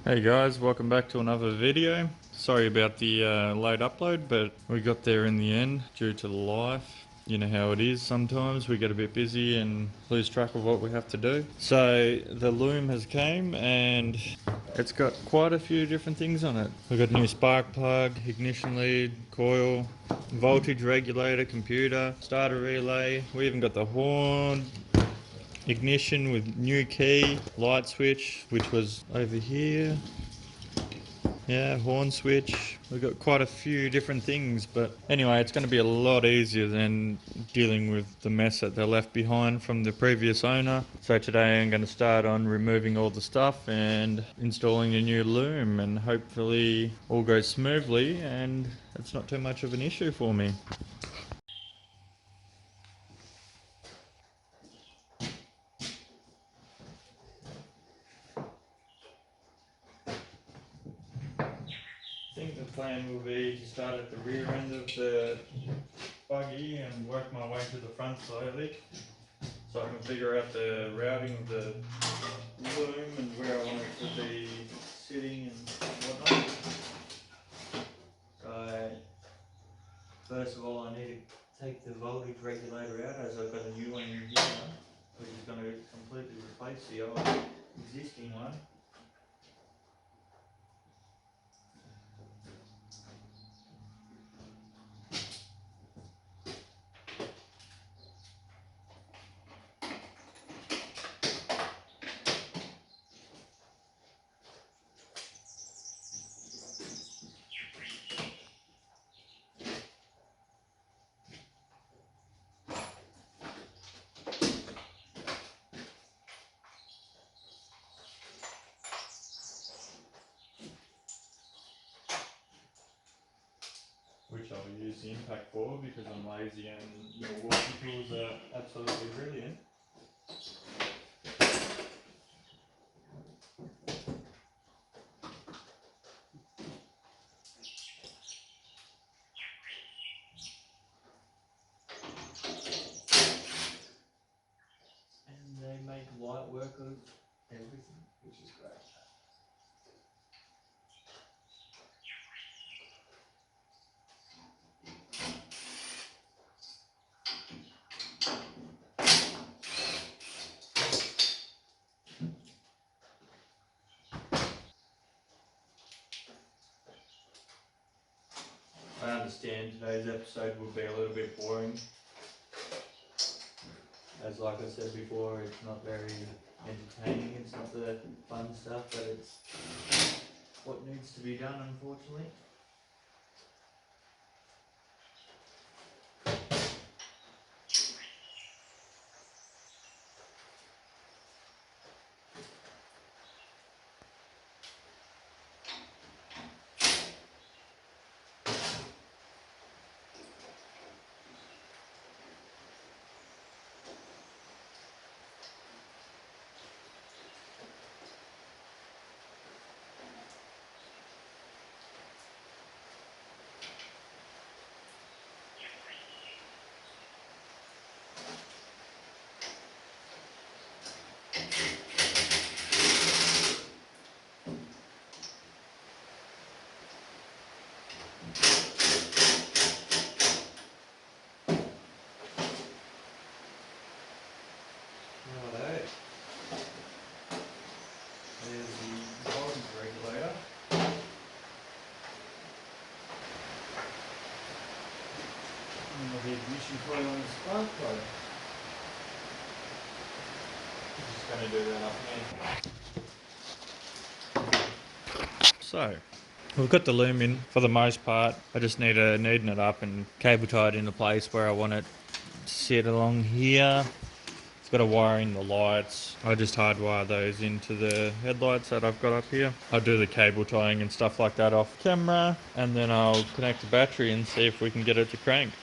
Hey guys, welcome back to another video. Sorry about the late upload, but we got there in the end due to life. You know how it is sometimes, we get a bit busy and lose track of what we have to do. So the Loom has came and it's got quite a few different things on it. We've got a new spark plug, ignition lead, coil, voltage regulator, computer, starter relay. We even got the horn, ignition with new key, light switch, which was over here. Yeah, horn switch. We've got quite a few different things, but anyway, it's going to be a lot easier than dealing with the mess that they left behind from the previous owner. So today I'm going to start on removing all the stuff and installing a new loom, and hopefully all goes smoothly and it's not too much of an issue for me. I think the plan will be to start at the rear end of the buggy and work my way to the front slowly, so I can figure out the routing of the loom and where I want it to be sitting and whatnot. So first of all I need to take the voltage regulator out, as I've got a new one in here, which is going to completely replace the old existing one. Which I'll use the impact for because I'm lazy and the walking tools are absolutely brilliant. And they make light work of everything, which is great. I understand today's episode will be a little bit boring. As like I said before, it's not very entertaining, it's not the fun stuff, but it's what needs to be done, unfortunately. Righto. There's the voltage regulator. And the ignition coil on the spark plug. I'm just going to do that up here. So, we've got the loom in for the most part. I just need to neaten it up and cable tie it into place where I want it to sit along here. It's got a wire in the lights. I just hardwire those into the headlights that I've got up here. I'll do the cable tying and stuff like that off camera, and then I'll connect the battery and see if we can get it to crank.